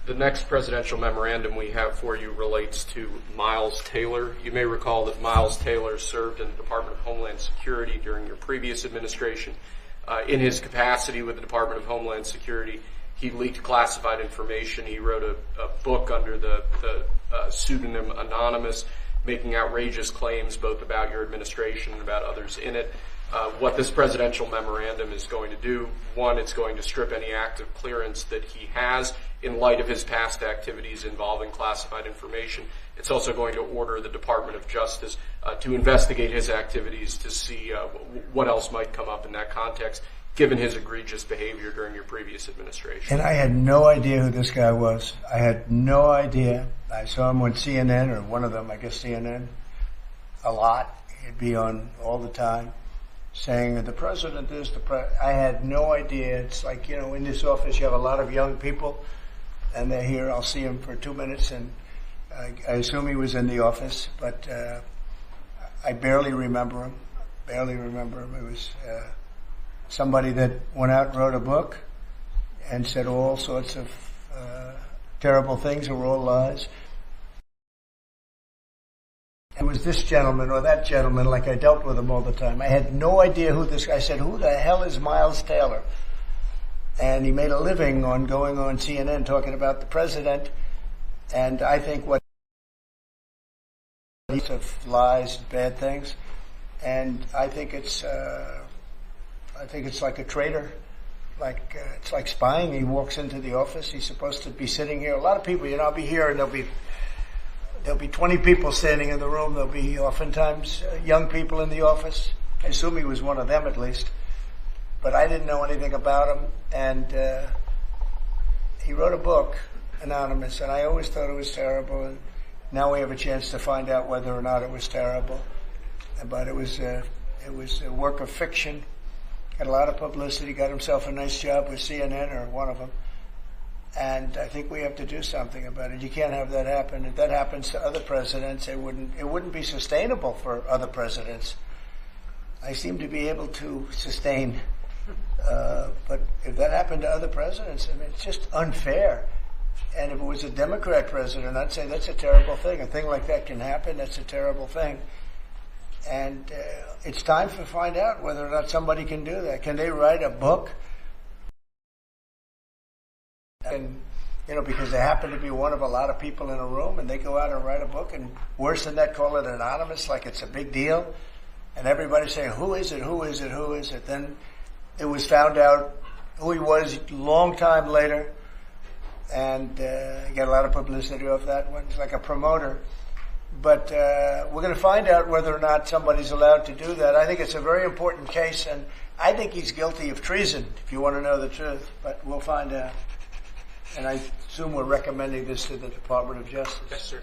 The next presidential memorandum we have for you relates to Miles Taylor. You may recall that Miles Taylor served in the Department of Homeland Security during your previous administration. In his capacity with the Department of Homeland Security, he leaked classified information. He wrote a book under the pseudonym Anonymous, making outrageous claims both about your administration and about others in it. What this presidential memorandum is going to do, one, it's going to strip any active clearance that he has in light of his past activities involving classified information. It's also going to order the Department of Justice to investigate his activities to see what else might come up in that context, given his egregious behavior during your previous administration. And I had no idea who this guy was. I had no idea. I saw him on CNN, or one of them, I guess CNN, a lot. He'd be on all the time, saying that the president is I had no idea. It's like, in this office you have a lot of young people, and they're here. I'll see him for 2 minutes, and I assume he was in the office, but I barely remember him. It was somebody that went out and wrote a book and said all sorts of terrible things that were all lies. It was this gentleman or that gentleman, like I dealt with him all the time. I had no idea who this guy. I said, who the hell is Miles Taylor? And he made a living on going on CNN talking about the president. And I think what of lies, bad things. And I think it's like a traitor. It's like spying. He walks into the office. He's supposed to be sitting here. A lot of people, I'll be here and there'll be 20 people standing in the room. There'll be oftentimes young people in the office. I assume he was one of them at least. But I didn't know anything about him. And he wrote a book, Anonymous, and I always thought it was terrible. And now we have a chance to find out whether or not it was terrible. But it was a work of fiction. Had a lot of publicity. Got himself a nice job with CNN, or one of them. And I think we have to do something about it. You can't have that happen. If that happens to other presidents, it wouldn't be sustainable for other presidents. I seem to be able to sustain, but if that happened to other presidents, it's just unfair. And if it was a Democrat president, I'd say that's a terrible thing. A thing like that can happen. That's a terrible thing. And it's time to find out whether or not somebody can do that. Can they write a book? And, because they happen to be one of a lot of people in a room, and they go out and write a book, and worse than that, call it anonymous, like it's a big deal. And everybody's saying, who is it? Then it was found out who he was a long time later, and he got a lot of publicity off that one. He's like a promoter. But we're going to find out whether or not somebody's allowed to do that. I think it's a very important case, and I think he's guilty of treason, if you want to know the truth. But we'll find out. And I assume we're recommending this to the Department of Justice. Yes, sir.